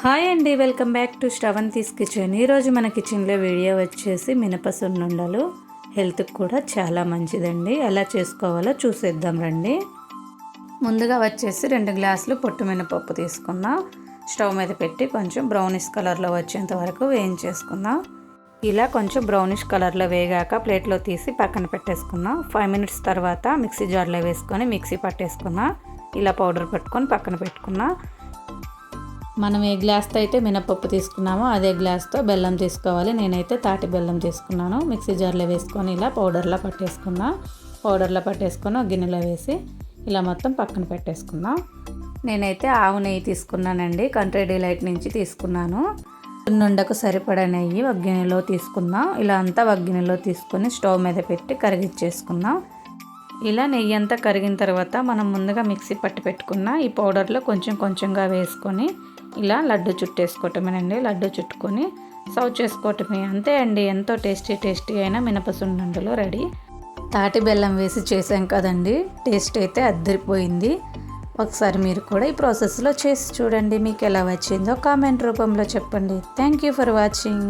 Hi అండి, welcome back to Sravanthi's kitchen. ఈరోజు మన కిచెన్లో వీడియో వచ్చేసి మినపసున్నుండలు. హెల్త్కి కూడా చాలా మంచిదండి. ఎలా చేసుకోవాలో చూసేద్దాం రండి. ముందుగా వచ్చేసి 2 గ్లాసులు పొట్టు మినపప్పు తీసుకుందాం. స్టవ్ మీద పెట్టి కొంచెం బ్రౌనిష్ కలర్లో వచ్చేంత వరకు వేయించేసుకుందాం. ఇలా కొంచెం బ్రౌనిష్ కలర్లో వేగాక ప్లేట్లో తీసి పక్కన పెట్టేసుకుందాం. 5 మినిట్స్ తర్వాత మిక్సీ జార్లో వేసుకొని మిక్సీ పట్టేసుకుందాం. ఇలా పౌడర్ పట్టుకొని పక్కన పెట్టుకుందాం. మనం ఏ గ్లాస్తో అయితే మినపప్పు తీసుకున్నామో అదే గ్లాస్తో బెల్లం తీసుకోవాలి. నేనైతే తాటి బెల్లం తీసుకున్నాను. మిక్సీ జార్లో వేసుకొని ఇలా పౌడర్లో పట్టేసుకొని గిన్నెలో వేసి ఇలా మొత్తం పక్కన పెట్టేసుకుందాం. నేనైతే ఆవు నెయ్యి తీసుకున్నానండి. కంట్రీ డిలైట్ నుంచి తీసుకున్నాను. సున్నుండకు సరిపడా నెయ్యి ఒక గిన్నెలో తీసుకుందాం. ఇలా అంతా ఒక గిన్నెలో తీసుకొని స్టవ్ మీద పెట్టి కరిగిచ్చేసుకుందాం. ఇలా నెయ్యి అంతా కరిగిన తర్వాత మనం ముందుగా మిక్సీ పట్టి పెట్టుకున్న ఈ పౌడర్లో కొంచెం కొంచెంగా వేసుకొని ఇలా లడ్డు చుట్టేసుకోవటమేనండి. లడ్డు చుట్టుకొని సర్వ్ చేసుకోవటమే. అంతే అండి, ఎంతో టేస్టీ అయిన మినపసున్నుండలు రెడీ. తాటి బెల్లం వేసి చేసాం కదండి, టేస్ట్ అయితే అద్దరిపోయింది. ఒకసారి మీరు కూడా ఈ ప్రాసెస్లో చేసి చూడండి. మీకు ఎలా వచ్చిందో కామెంట్ రూపంలో చెప్పండి. Thank you for watching.